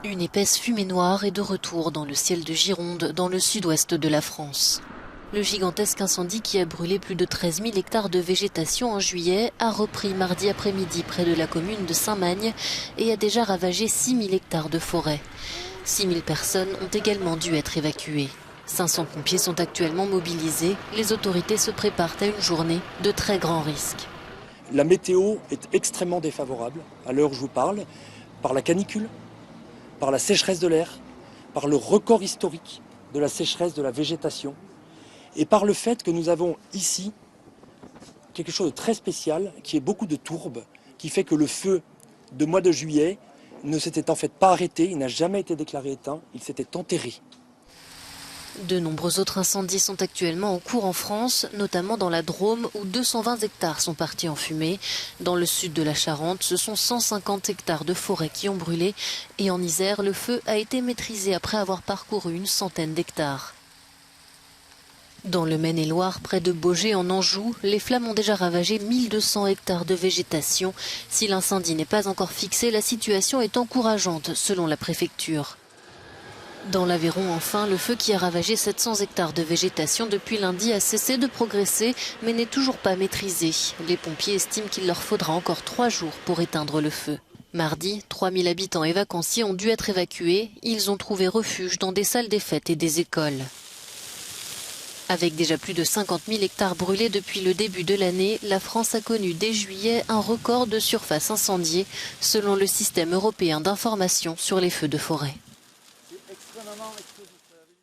Une épaisse fumée noire est de retour dans le ciel de Gironde, dans le sud-ouest de la France. Le gigantesque incendie qui a brûlé plus de 13 000 hectares de végétation en juillet a repris mardi après-midi près de la commune de Saint-Magne et a déjà ravagé 6 000 hectares de forêt. 6 000 personnes ont également dû être évacuées. 500 pompiers sont actuellement mobilisés. Les autorités se préparent à une journée de très grands risques. La météo est extrêmement défavorable à l'heure où je vous parle, par la canicule, par la sécheresse de l'air, par le record historique de la sécheresse de la végétation et par le fait que nous avons ici quelque chose de très spécial qui est beaucoup de tourbe, qui fait que le feu de mois de juillet ne s'était en fait pas arrêté, il n'a jamais été déclaré éteint, il s'était enterré. De nombreux autres incendies sont actuellement en cours en France, notamment dans la Drôme où 220 hectares sont partis en fumée. Dans le sud de la Charente, ce sont 150 hectares de forêt qui ont brûlé. Et en Isère, le feu a été maîtrisé après avoir parcouru une centaine d'hectares. Dans le Maine-et-Loire, près de Baugé en Anjou, les flammes ont déjà ravagé 1200 hectares de végétation. Si l'incendie n'est pas encore fixé, la situation est encourageante selon la préfecture. Dans l'Aveyron, enfin, le feu qui a ravagé 700 hectares de végétation depuis lundi a cessé de progresser, mais n'est toujours pas maîtrisé. Les pompiers estiment qu'il leur faudra encore 3 jours pour éteindre le feu. Mardi, 3000 habitants et vacanciers ont dû être évacués. Ils ont trouvé refuge dans des salles des fêtes et des écoles. Avec déjà plus de 50 000 hectares brûlés depuis le début de l'année, la France a connu dès juillet un record de surface incendiée, selon le système européen d'information sur les feux de forêt.